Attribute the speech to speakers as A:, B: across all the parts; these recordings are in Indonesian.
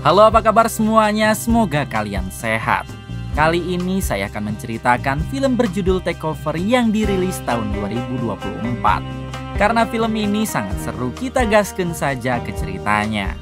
A: Halo, apa kabar semuanya? Semoga kalian sehat. Kali ini saya akan menceritakan film berjudul Takeover yang dirilis tahun 2024. Karena film ini sangat seru, kita gaskeun saja ke ceritanya.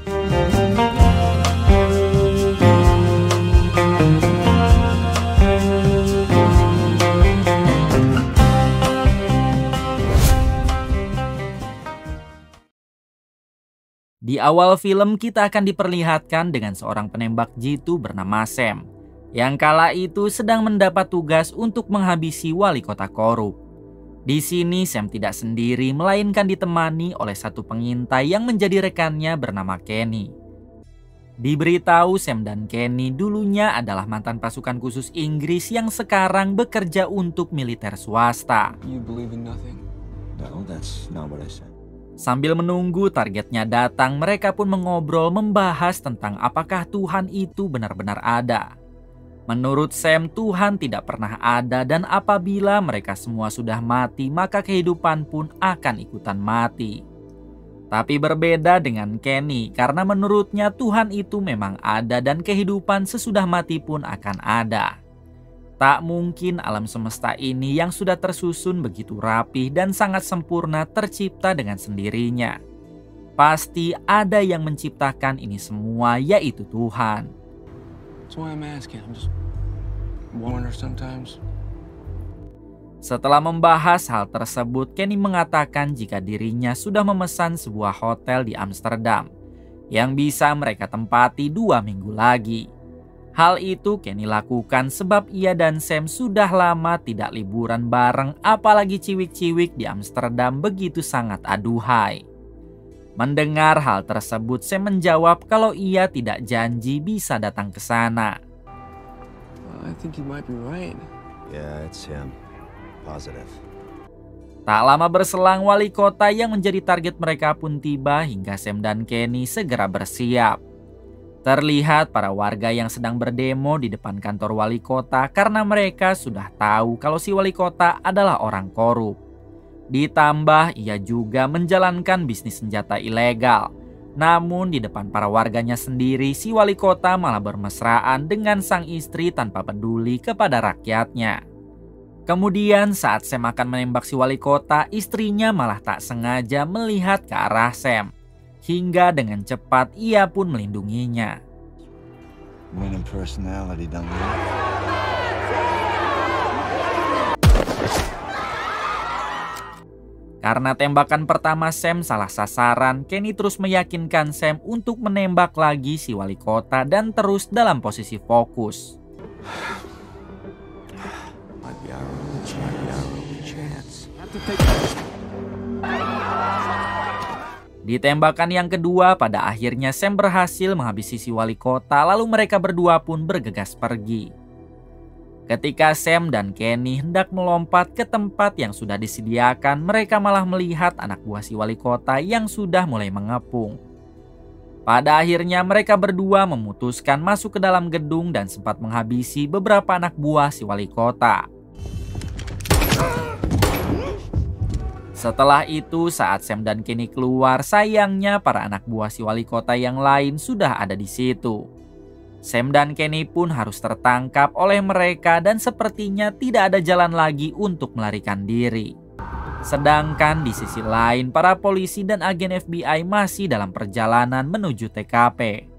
A: Di awal film kita akan diperlihatkan dengan seorang penembak jitu bernama Sam, yang kala itu sedang mendapat tugas untuk menghabisi wali kota korup. Di sini Sam tidak sendiri, melainkan ditemani oleh satu pengintai yang menjadi rekannya bernama Kenny. Diberitahu Sam dan Kenny dulunya adalah mantan pasukan khusus Inggris yang sekarang bekerja untuk militer swasta.
B: You believe in nothing?
C: No, that's not what I said.
A: Sambil menunggu targetnya datang, mereka pun mengobrol membahas tentang apakah Tuhan itu benar-benar ada. Menurut Sam, Tuhan tidak pernah ada dan apabila mereka semua sudah mati, maka kehidupan pun akan ikutan mati. Tapi berbeda dengan Kenny, karena menurutnya Tuhan itu memang ada dan kehidupan sesudah mati pun akan ada. Tak mungkin alam semesta ini yang sudah tersusun begitu rapih dan sangat sempurna tercipta dengan sendirinya. Pasti ada yang menciptakan ini semua, yaitu Tuhan.
B: That's why I'm asking. I'm just wonder sometimes.
A: Setelah membahas hal tersebut, Kenny mengatakan jika dirinya sudah memesan sebuah hotel di Amsterdam yang bisa mereka tempati 2 minggu lagi. Hal itu Kenny lakukan sebab ia dan Sam sudah lama tidak liburan bareng, apalagi ciwik-ciwik di Amsterdam begitu sangat aduhai. Mendengar hal tersebut, Sam menjawab kalau ia tidak janji bisa datang ke sana.
B: I think you might be right.
C: Yeah, it's him. Positive.
A: Tak lama berselang, wali kota yang menjadi target mereka pun tiba hingga Sam dan Kenny segera bersiap. Terlihat para warga yang sedang berdemo di depan kantor wali kota karena mereka sudah tahu kalau si wali kota adalah orang korup. Ditambah ia juga menjalankan bisnis senjata ilegal. Namun di depan para warganya sendiri, si wali kota malah bermesraan dengan sang istri tanpa peduli kepada rakyatnya. Kemudian saat Sam akan menembak si wali kota, istrinya malah tak sengaja melihat ke arah Sam. Hingga dengan cepat ia pun melindunginya.
C: Winning personality, don't you?
A: Karena tembakan pertama Sam salah sasaran, Kenny terus meyakinkan Sam untuk menembak lagi si wali kota dan terus dalam posisi fokus.
B: Might be our only chance.
A: Di tembakan yang kedua, pada akhirnya Sam berhasil menghabisi si wali kota, lalu mereka berdua pun bergegas pergi. Ketika Sam dan Kenny hendak melompat ke tempat yang sudah disediakan, mereka malah melihat anak buah si wali kota yang sudah mulai mengepung. Pada akhirnya mereka berdua memutuskan masuk ke dalam gedung dan sempat menghabisi beberapa anak buah si wali kota. Setelah itu saat Sam dan Kenny keluar, sayangnya para anak buah si wali kota yang lain sudah ada di situ. Sam dan Kenny pun harus tertangkap oleh mereka dan sepertinya tidak ada jalan lagi untuk melarikan diri. Sedangkan di sisi lain para polisi dan agen FBI masih dalam perjalanan menuju TKP.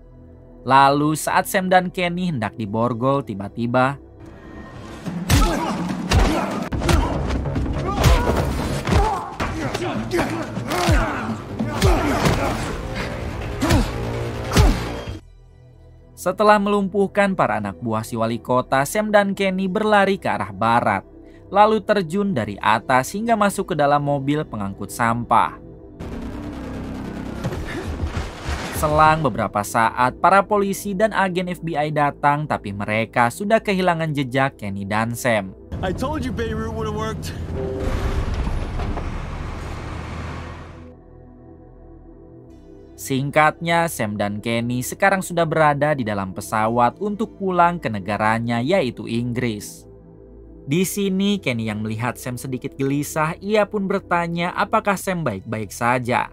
A: Lalu saat Sam dan Kenny hendak diborgol, tiba-tiba setelah melumpuhkan para anak buah si wali kota, Sam dan Kenny berlari ke arah barat, lalu terjun dari atas hingga masuk ke dalam mobil pengangkut sampah. Selang beberapa saat, para polisi dan agen FBI datang, tapi mereka sudah kehilangan jejak Kenny dan Sam.
D: I told you Beirut would have worked.
A: Singkatnya, Sam dan Kenny sekarang sudah berada di dalam pesawat untuk pulang ke negaranya, yaitu Inggris. Di sini Kenny yang melihat Sam sedikit gelisah, ia pun bertanya apakah Sam baik-baik saja.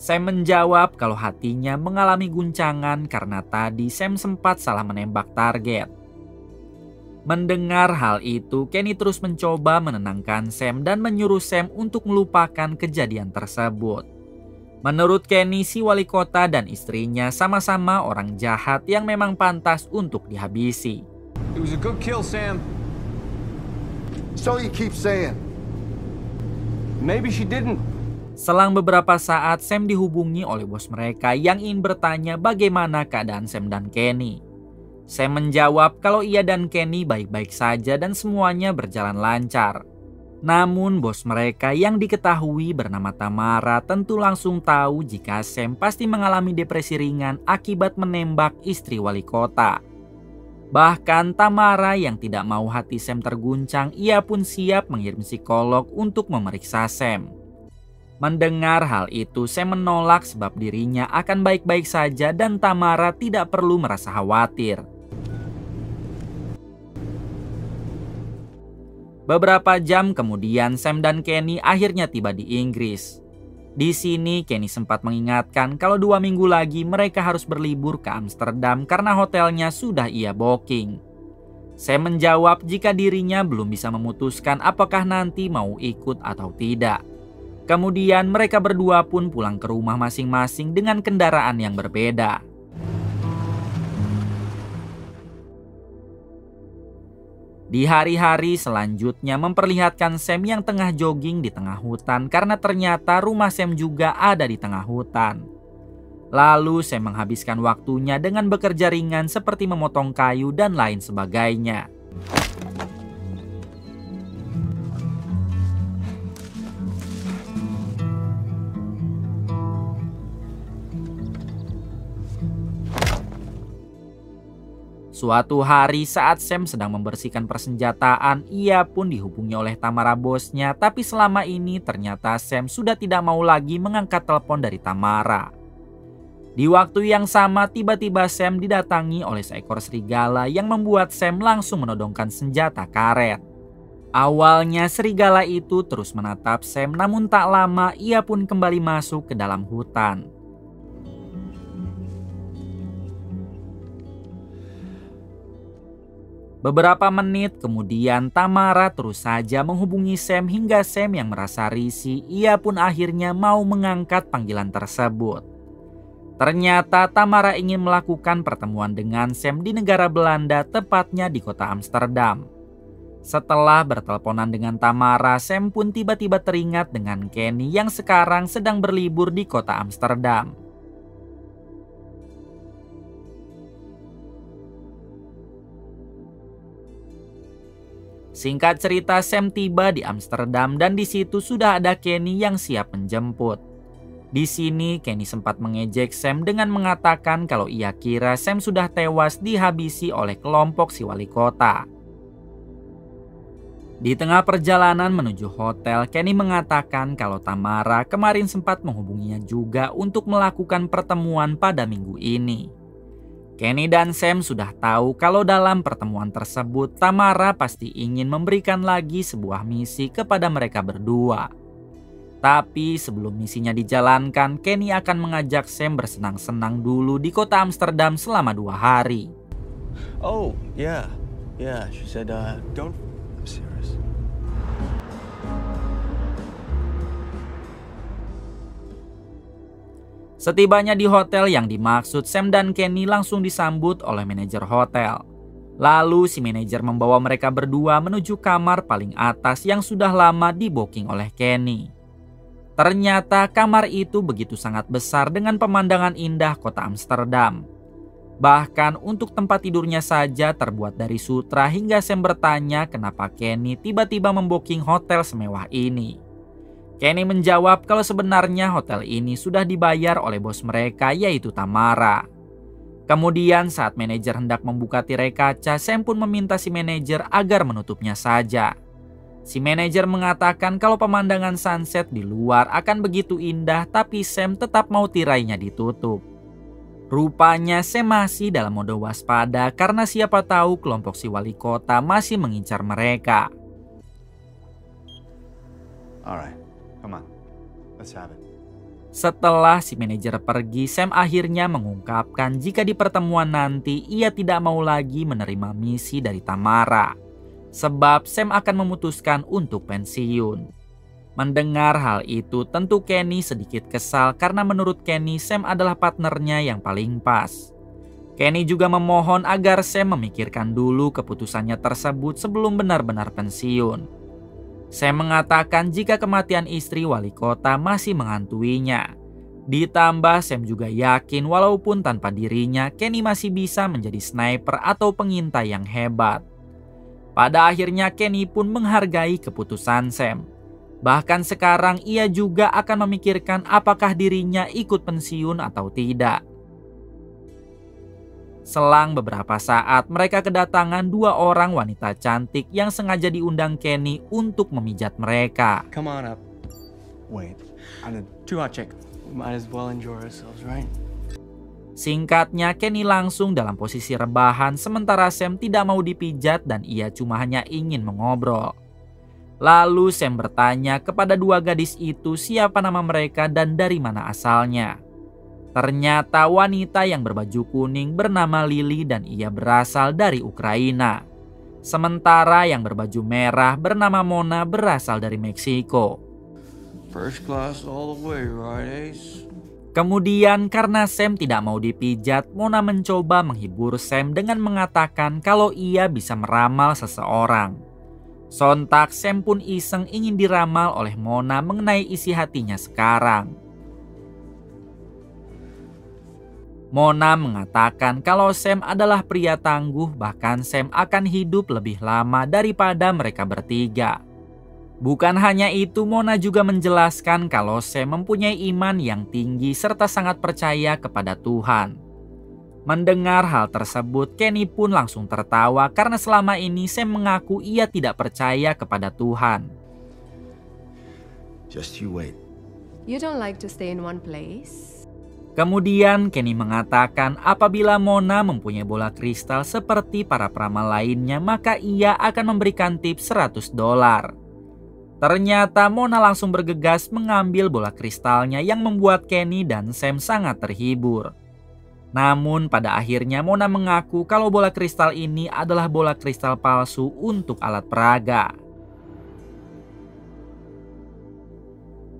A: Sam menjawab kalau hatinya mengalami guncangan karena tadi Sam sempat salah menembak target. Mendengar hal itu, Kenny terus mencoba menenangkan Sam dan menyuruh Sam untuk melupakan kejadian tersebut. Menurut Kenny, si wali kota dan istrinya sama-sama orang jahat yang memang pantas untuk dihabisi.
D: It was a good kill, Sam.
C: So you keep saying.
D: Maybe she didn't.
A: Selang beberapa saat, Sam dihubungi oleh bos mereka yang ingin bertanya bagaimana keadaan Sam dan Kenny. Sam menjawab kalau ia dan Kenny baik-baik saja dan semuanya berjalan lancar. Namun bos mereka yang diketahui bernama Tamara tentu langsung tahu jika Sam pasti mengalami depresi ringan akibat menembak istri wali kota. Bahkan Tamara yang tidak mau hati Sam terguncang, ia pun siap mengirim psikolog untuk memeriksa Sam. Mendengar hal itu, Sam menolak sebab dirinya akan baik-baik saja dan Tamara tidak perlu merasa khawatir. Beberapa jam kemudian, Sam dan Kenny akhirnya tiba di Inggris. Di sini, Kenny sempat mengingatkan kalau 2 minggu lagi mereka harus berlibur ke Amsterdam karena hotelnya sudah ia booking. Sam menjawab jika dirinya belum bisa memutuskan apakah nanti mau ikut atau tidak. Kemudian mereka berdua pun pulang ke rumah masing-masing dengan kendaraan yang berbeda. Di hari-hari selanjutnya memperlihatkan Sam yang tengah jogging di tengah hutan karena ternyata rumah Sam juga ada di tengah hutan. Lalu Sam menghabiskan waktunya dengan bekerja ringan seperti memotong kayu dan lain sebagainya. Suatu hari saat Sam sedang membersihkan persenjataan, ia pun dihubungi oleh Tamara bosnya, tapi selama ini ternyata Sam sudah tidak mau lagi mengangkat telepon dari Tamara. Di waktu yang sama, tiba-tiba Sam didatangi oleh seekor serigala yang membuat Sam langsung menodongkan senjata karet. Awalnya serigala itu terus menatap Sam, namun tak lama ia pun kembali masuk ke dalam hutan. Beberapa menit kemudian Tamara terus saja menghubungi Sam hingga Sam yang merasa risih, ia pun akhirnya mau mengangkat panggilan tersebut. Ternyata Tamara ingin melakukan pertemuan dengan Sam di negara Belanda, tepatnya di kota Amsterdam. Setelah berteleponan dengan Tamara, Sam pun tiba-tiba teringat dengan Kenny yang sekarang sedang berlibur di kota Amsterdam. Singkat cerita, Sam tiba di Amsterdam dan di situ sudah ada Kenny yang siap menjemput. Di sini Kenny sempat mengejek Sam dengan mengatakan kalau ia kira Sam sudah tewas dihabisi oleh kelompok si wali kota. Di tengah perjalanan menuju hotel, Kenny mengatakan kalau Tamara kemarin sempat menghubunginya juga untuk melakukan pertemuan pada minggu ini. Kenny dan Sam sudah tahu kalau dalam pertemuan tersebut Tamara pasti ingin memberikan lagi sebuah misi kepada mereka berdua. Tapi sebelum misinya dijalankan, Kenny akan mengajak Sam bersenang-senang dulu di kota Amsterdam selama 2 hari.
B: Oh, yeah. Yeah, she said, don't... I'm serious.
A: Setibanya di hotel yang dimaksud, Sam dan Kenny langsung disambut oleh manajer hotel. Lalu si manajer membawa mereka berdua menuju kamar paling atas yang sudah lama di-booking oleh Kenny. Ternyata kamar itu begitu sangat besar dengan pemandangan indah kota Amsterdam. Bahkan untuk tempat tidurnya saja terbuat dari sutra hingga Sam bertanya kenapa Kenny tiba-tiba membooking hotel semewah ini. Kenny menjawab kalau sebenarnya hotel ini sudah dibayar oleh bos mereka yaitu Tamara. Kemudian saat manajer hendak membuka tirai kaca, Sam pun meminta si manajer agar menutupnya saja. Si manajer mengatakan kalau pemandangan sunset di luar akan begitu indah, tapi Sam tetap mau tirainya ditutup. Rupanya Sam masih dalam mode waspada karena siapa tahu kelompok si wali kota masih mengincar mereka.
C: All right, come on. Let's have it.
A: Setelah si manajer pergi, Sam akhirnya mengungkapkan jika di pertemuan nanti ia tidak mau lagi menerima misi dari Tamara. Sebab Sam akan memutuskan untuk pensiun. Mendengar hal itu, tentu Kenny sedikit kesal karena menurut Kenny, Sam adalah partnernya yang paling pas. Kenny juga memohon agar Sam memikirkan dulu keputusannya tersebut sebelum benar-benar pensiun. Sam mengatakan jika kematian istri wali kota masih menghantuinya. Ditambah Sam juga yakin walaupun tanpa dirinya, Kenny masih bisa menjadi sniper atau pengintai yang hebat. Pada akhirnya Kenny pun menghargai keputusan Sam. Bahkan sekarang ia juga akan memikirkan apakah dirinya ikut pensiun atau tidak. Selang beberapa saat, mereka kedatangan 2 orang wanita cantik yang sengaja diundang Kenny untuk memijat mereka.
B: Come on up.
C: Wait,
B: Too hot, chick. We might as well enjoy ourselves, right?
A: Singkatnya, Kenny langsung dalam posisi rebahan sementara Sam tidak mau dipijat dan ia cuma hanya ingin mengobrol. Lalu Sam bertanya kepada 2 gadis itu siapa nama mereka dan dari mana asalnya. Ternyata wanita yang berbaju kuning bernama Lily dan ia berasal dari Ukraina. Sementara yang berbaju merah bernama Mona berasal dari Meksiko.
B: First class all the way, right, Ace?
A: Kemudian karena Sam tidak mau dipijat, Mona mencoba menghibur Sam dengan mengatakan kalau ia bisa meramal seseorang. Sontak Sam pun iseng ingin diramal oleh Mona mengenai isi hatinya sekarang. Mona mengatakan kalau Sam adalah pria tangguh, bahkan Sam akan hidup lebih lama daripada mereka bertiga. Bukan hanya itu, Mona juga menjelaskan kalau Sam mempunyai iman yang tinggi serta sangat percaya kepada Tuhan. Mendengar hal tersebut, Kenny pun langsung tertawa karena selama ini Sam mengaku ia tidak percaya kepada Tuhan.
C: just you wait.
E: You don't like to stay in one place?
A: Kemudian Kenny mengatakan apabila Mona mempunyai bola kristal seperti para peramal lainnya, maka ia akan memberikan tips $100. Ternyata Mona langsung bergegas mengambil bola kristalnya yang membuat Kenny dan Sam sangat terhibur. Namun pada akhirnya Mona mengaku kalau bola kristal ini adalah bola kristal palsu untuk alat peraga.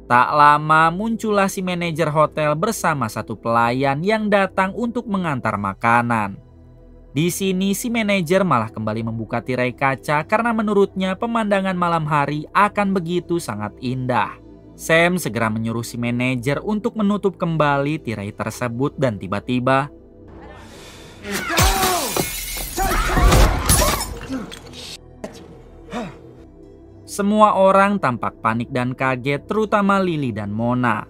A: Tak lama muncullah si manajer hotel bersama satu pelayan yang datang untuk mengantar makanan. Di sini si manajer malah kembali membuka tirai kaca karena menurutnya pemandangan malam hari akan begitu sangat indah. Sam segera menyuruh si manajer untuk menutup kembali tirai tersebut dan tiba-tiba semua orang tampak panik dan kaget, terutama Lily dan Mona.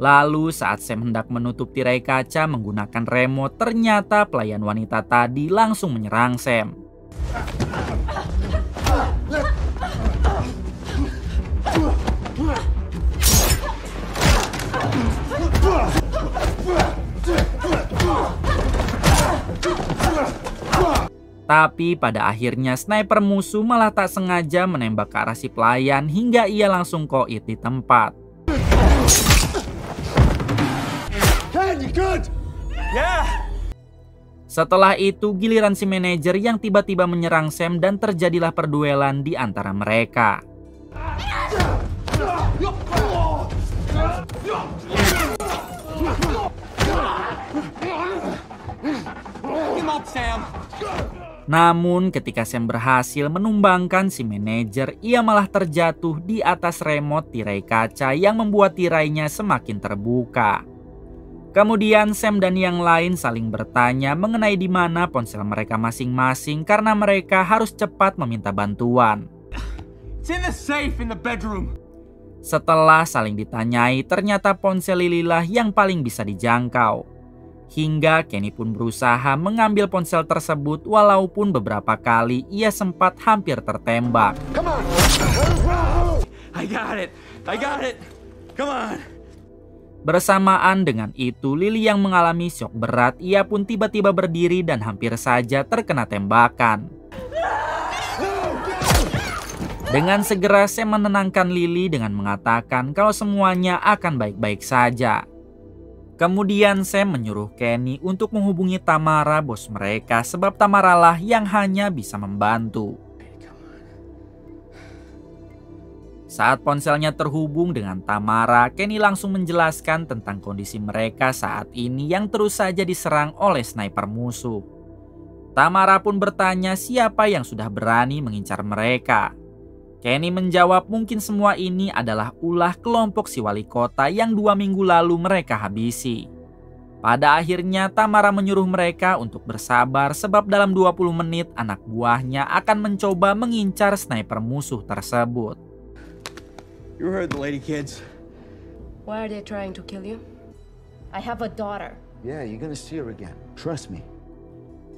A: Lalu saat Sam hendak menutup tirai kaca menggunakan remote, ternyata pelayan wanita tadi langsung menyerang Sam. Tapi pada akhirnya sniper musuh malah tak sengaja menembak ke arah si pelayan hingga ia langsung koit di tempat. Setelah itu giliran si manajer yang tiba-tiba menyerang Sam dan terjadilah perduelan di antara mereka. Namun ketika Sam berhasil menumbangkan si manajer, ia malah terjatuh di atas remote tirai kaca yang membuat tirainya semakin terbuka. Kemudian Sam dan yang lain saling bertanya mengenai di mana ponsel mereka masing-masing karena mereka harus cepat meminta bantuan.
D: It's in the safe in the bedroom.
A: Setelah saling ditanyai, ternyata ponsel Lililah yang paling bisa dijangkau. Hingga Kenny pun berusaha mengambil ponsel tersebut walaupun beberapa kali ia sempat hampir tertembak.
D: I got it. Come on.
A: Bersamaan dengan itu, Lily yang mengalami syok berat, ia pun tiba-tiba berdiri dan hampir saja terkena tembakan. Dengan segera Sam menenangkan Lily dengan mengatakan kalau semuanya akan baik-baik saja. Kemudian Sam menyuruh Kenny untuk menghubungi Tamara, bos mereka, sebab Tamara lah yang hanya bisa membantu. Saat ponselnya terhubung dengan Tamara, Kenny langsung menjelaskan tentang kondisi mereka saat ini yang terus saja diserang oleh sniper musuh. Tamara pun bertanya siapa yang sudah berani mengincar mereka. Kenny menjawab mungkin semua ini adalah ulah kelompok si wali kota yang 2 minggu lalu mereka habisi. Pada akhirnya Tamara menyuruh mereka untuk bersabar sebab dalam 20 menit anak buahnya akan mencoba mengincar sniper musuh tersebut.
D: You heard the lady, kids.
E: Why are they trying to kill you? I have a daughter.
C: Yeah, you're gonna see her again. Trust me.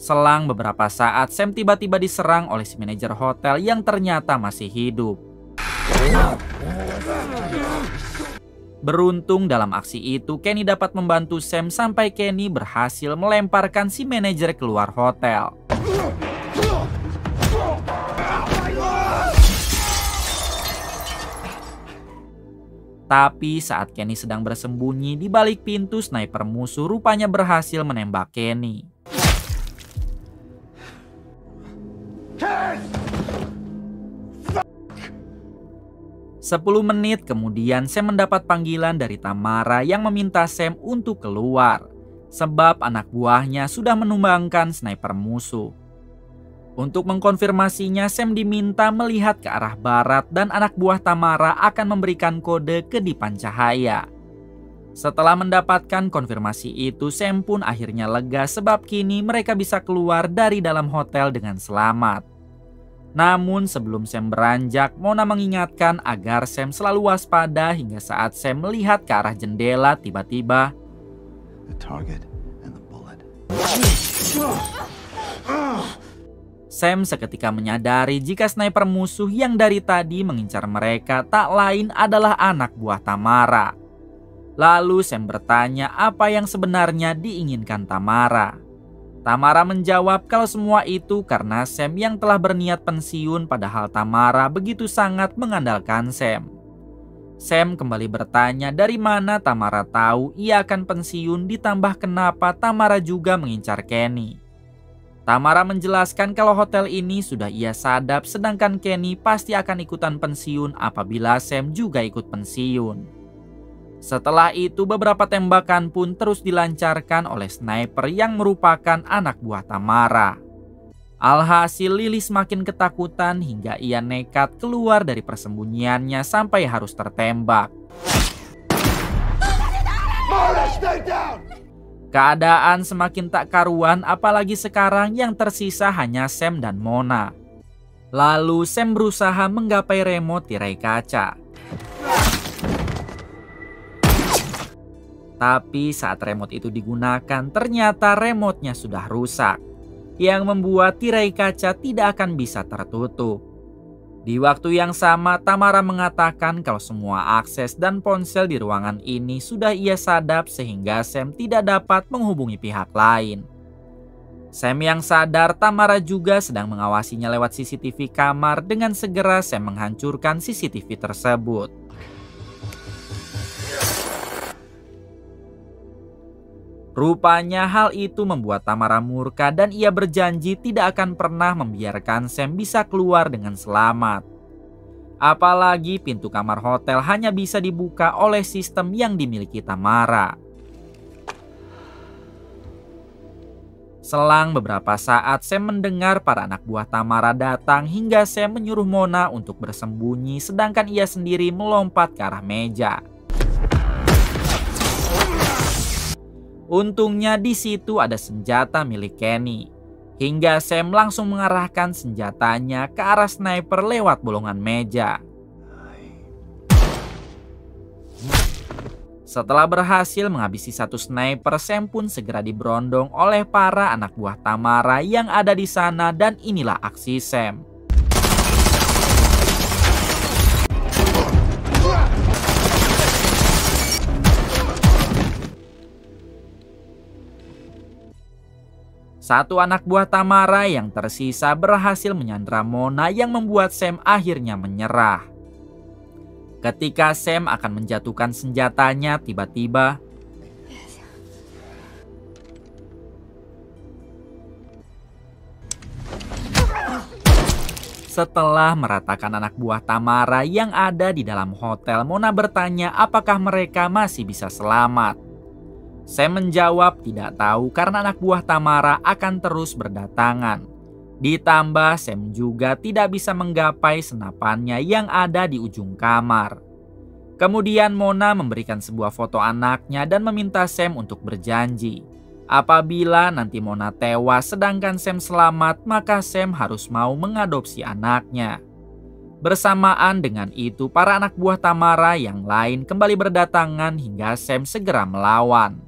A: Selang beberapa saat, Sam tiba-tiba diserang oleh si manajer hotel yang ternyata masih hidup. Beruntung dalam aksi itu, Kenny dapat membantu Sam sampai Kenny berhasil melemparkan si manajer keluar hotel. Tapi saat Kenny sedang bersembunyi di balik pintu, sniper musuh rupanya berhasil menembak Kenny. 10 menit kemudian Sam mendapat panggilan dari Tamara yang meminta Sam untuk keluar sebab anak buahnya sudah menumbangkan sniper musuh. Untuk mengkonfirmasinya, Sam diminta melihat ke arah barat dan anak buah Tamara akan memberikan kode ke Dipan Cahaya. Setelah mendapatkan konfirmasi itu, Sam pun akhirnya lega sebab kini mereka bisa keluar dari dalam hotel dengan selamat. Namun sebelum Sam beranjak, Mona mengingatkan agar Sam selalu waspada hingga saat Sam melihat ke arah jendela tiba-tiba
C: The target and the bullet.
A: Sam seketika menyadari jika sniper musuh yang dari tadi mengincar mereka tak lain adalah anak buah Tamara. Lalu Sam bertanya apa yang sebenarnya diinginkan Tamara. Tamara menjawab kalau semua itu karena Sam yang telah berniat pensiun, padahal Tamara begitu sangat mengandalkan Sam. Sam kembali bertanya dari mana Tamara tahu ia akan pensiun, ditambah kenapa Tamara juga mengincar Kenny. Tamara menjelaskan kalau hotel ini sudah ia sadap, sedangkan Kenny pasti akan ikutan pensiun apabila Sam juga ikut pensiun. Setelah itu beberapa tembakan pun terus dilancarkan oleh sniper yang merupakan anak buah Tamara. Alhasil Lily semakin ketakutan hingga ia nekat keluar dari persembunyiannya sampai harus tertembak. Keadaan semakin tak karuan, apalagi sekarang yang tersisa hanya Sam dan Mona. Lalu Sam berusaha menggapai remote tirai kaca. Tapi saat remote itu digunakan, ternyata remote-nya sudah rusak, yang membuat tirai kaca tidak akan bisa tertutup. Di waktu yang sama, Tamara mengatakan kalau semua akses dan ponsel di ruangan ini sudah ia sadap sehingga Sam tidak dapat menghubungi pihak lain. Sam yang sadar Tamara juga sedang mengawasinya lewat CCTV kamar, dengan segera Sam menghancurkan CCTV tersebut. Rupanya hal itu membuat Tamara murka dan ia berjanji tidak akan pernah membiarkan Sam bisa keluar dengan selamat. Apalagi pintu kamar hotel hanya bisa dibuka oleh sistem yang dimiliki Tamara. Selang beberapa saat Sam mendengar para anak buah Tamara datang hingga Sam menyuruh Mona untuk bersembunyi sedangkan ia sendiri melompat ke arah meja. Untungnya di situ ada senjata milik Kenny, hingga Sam langsung mengarahkan senjatanya ke arah sniper lewat bolongan meja. Setelah berhasil menghabisi satu sniper, Sam pun segera diberondong oleh para anak buah Tamara yang ada di sana dan inilah aksi Sam. Satu anak buah Tamara yang tersisa berhasil menyandra Mona yang membuat Sam akhirnya menyerah. Ketika Sam akan menjatuhkan senjatanya, tiba-tiba setelah meratakan anak buah Tamara yang ada di dalam hotel, Mona bertanya apakah mereka masih bisa selamat. Sam menjawab tidak tahu karena anak buah Tamara akan terus berdatangan. Ditambah Sam juga tidak bisa menggapai senapannya yang ada di ujung kamar. Kemudian Mona memberikan sebuah foto anaknya dan meminta Sam untuk berjanji. Apabila nanti Mona tewas sedangkan Sam selamat, maka Sam harus mau mengadopsi anaknya. Bersamaan dengan itu, para anak buah Tamara yang lain kembali berdatangan hingga Sam segera melawan.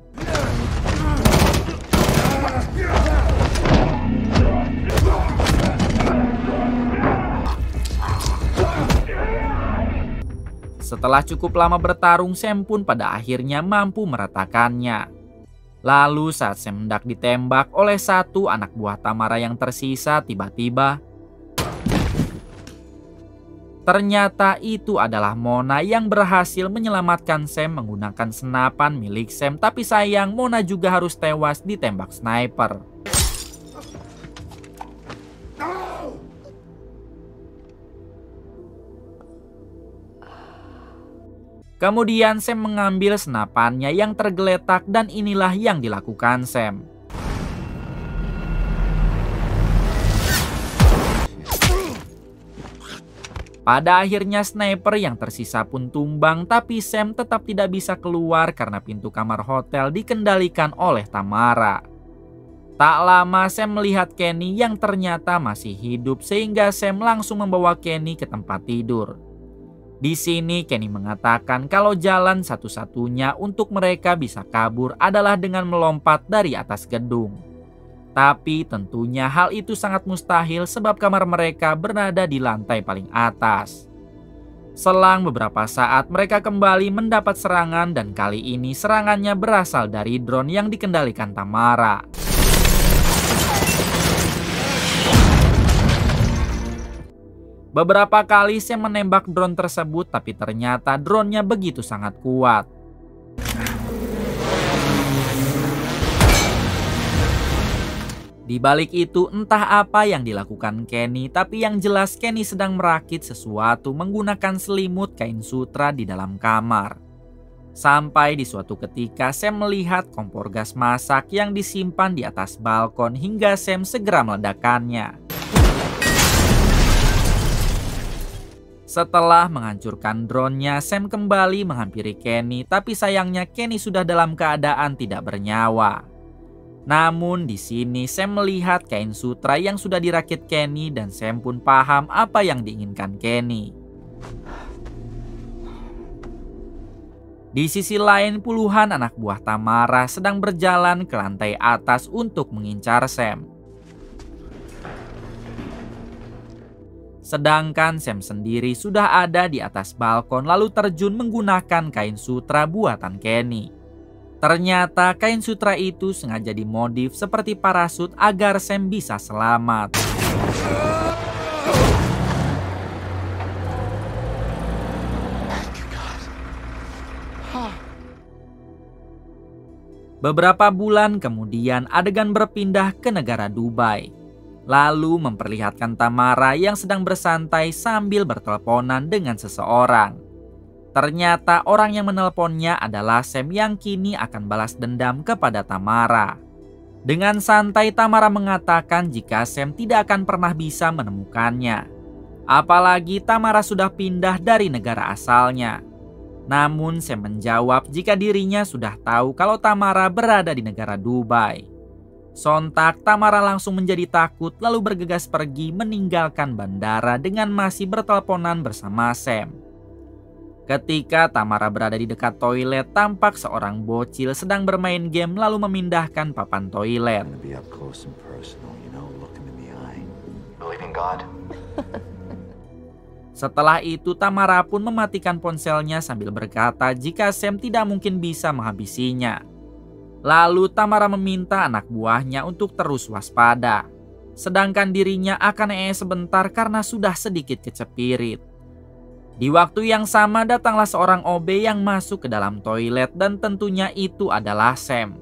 A: Setelah cukup lama bertarung, Sam pun pada akhirnya mampu meratakannya. Lalu saat Sam hendak ditembak oleh satu anak buah Tamara yang tersisa, tiba-tiba ternyata itu adalah Mona yang berhasil menyelamatkan Sam menggunakan senapan milik Sam. Tapi sayang, Mona juga harus tewas ditembak sniper. Kemudian Sam mengambil senapannya yang tergeletak dan inilah yang dilakukan Sam. Pada akhirnya sniper yang tersisa pun tumbang, tapi Sam tetap tidak bisa keluar karena pintu kamar hotel dikendalikan oleh Tamara. Tak lama Sam melihat Kenny yang ternyata masih hidup sehingga Sam langsung membawa Kenny ke tempat tidur. Di sini Kenny mengatakan kalau jalan satu-satunya untuk mereka bisa kabur adalah dengan melompat dari atas gedung. Tapi tentunya hal itu sangat mustahil sebab kamar mereka berada di lantai paling atas. Selang beberapa saat mereka kembali mendapat serangan dan kali ini serangannya berasal dari drone yang dikendalikan Tamara. Beberapa kali Sam menembak drone tersebut tapi ternyata drone-nya begitu sangat kuat. Di balik itu entah apa yang dilakukan Kenny, tapi yang jelas Kenny sedang merakit sesuatu menggunakan selimut kain sutra di dalam kamar. Sampai di suatu ketika Sam melihat kompor gas masak yang disimpan di atas balkon hingga Sam segera meledakkannya. Setelah menghancurkan drone-nya, Sam kembali menghampiri Kenny, tapi sayangnya Kenny sudah dalam keadaan tidak bernyawa. Namun di sini Sam melihat kain sutra yang sudah dirakit Kenny dan Sam pun paham apa yang diinginkan Kenny. Di sisi lain, puluhan anak buah Tamara sedang berjalan ke lantai atas untuk mengincar Sam. Sedangkan Sam sendiri sudah ada di atas balkon lalu terjun menggunakan kain sutra buatan Kenny. Ternyata kain sutra itu sengaja dimodif seperti parasut agar Sam bisa selamat. Beberapa bulan kemudian adegan berpindah ke negara Dubai. Lalu memperlihatkan Tamara yang sedang bersantai sambil berteleponan dengan seseorang. Ternyata orang yang menelponnya adalah Sam yang kini akan balas dendam kepada Tamara. Dengan santai Tamara mengatakan jika Sam tidak akan pernah bisa menemukannya. Apalagi Tamara sudah pindah dari negara asalnya. Namun Sam menjawab jika dirinya sudah tahu kalau Tamara berada di negara Dubai. Sontak Tamara langsung menjadi takut lalu bergegas pergi meninggalkan bandara dengan masih berteleponan bersama Sam. Ketika Tamara berada di dekat toilet, tampak seorang bocil sedang bermain game lalu memindahkan papan toilet.
C: Be up close and personal, you know, look him in the eye.
F: Believe in God?
A: Setelah itu Tamara pun mematikan ponselnya sambil berkata jika Sam tidak mungkin bisa menghabisinya. Lalu Tamara meminta anak buahnya untuk terus waspada. Sedangkan dirinya akan sebentar karena sudah sedikit kecepirit. Di waktu yang sama datanglah seorang OB yang masuk ke dalam toilet dan tentunya itu adalah Sam.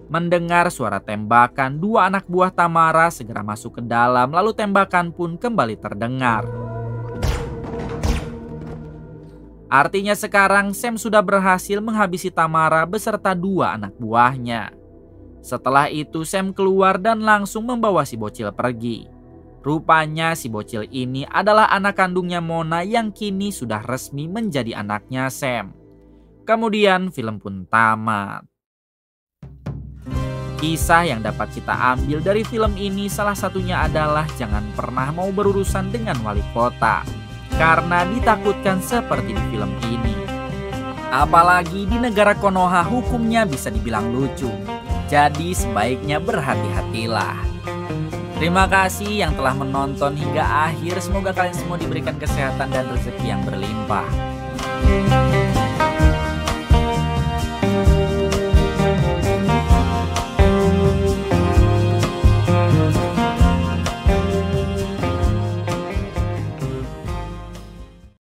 A: Mendengar suara tembakan, dua anak buah Tamara segera masuk ke dalam, lalu tembakan pun kembali terdengar. Artinya sekarang Sam sudah berhasil menghabisi Tamara beserta dua anak buahnya. Setelah itu Sam keluar dan langsung membawa si bocil pergi. Rupanya si bocil ini adalah anak kandungnya Mona yang kini sudah resmi menjadi anaknya Sam. Kemudian film pun tamat. Kisah yang dapat kita ambil dari film ini salah satunya adalah jangan pernah mau berurusan dengan wali kota, karena ditakutkan seperti di film ini. Apalagi di negara Konoha hukumnya bisa dibilang lucu, jadi sebaiknya berhati-hatilah. Terima kasih yang telah menonton hingga akhir, semoga kalian semua diberikan kesehatan dan rezeki yang berlimpah.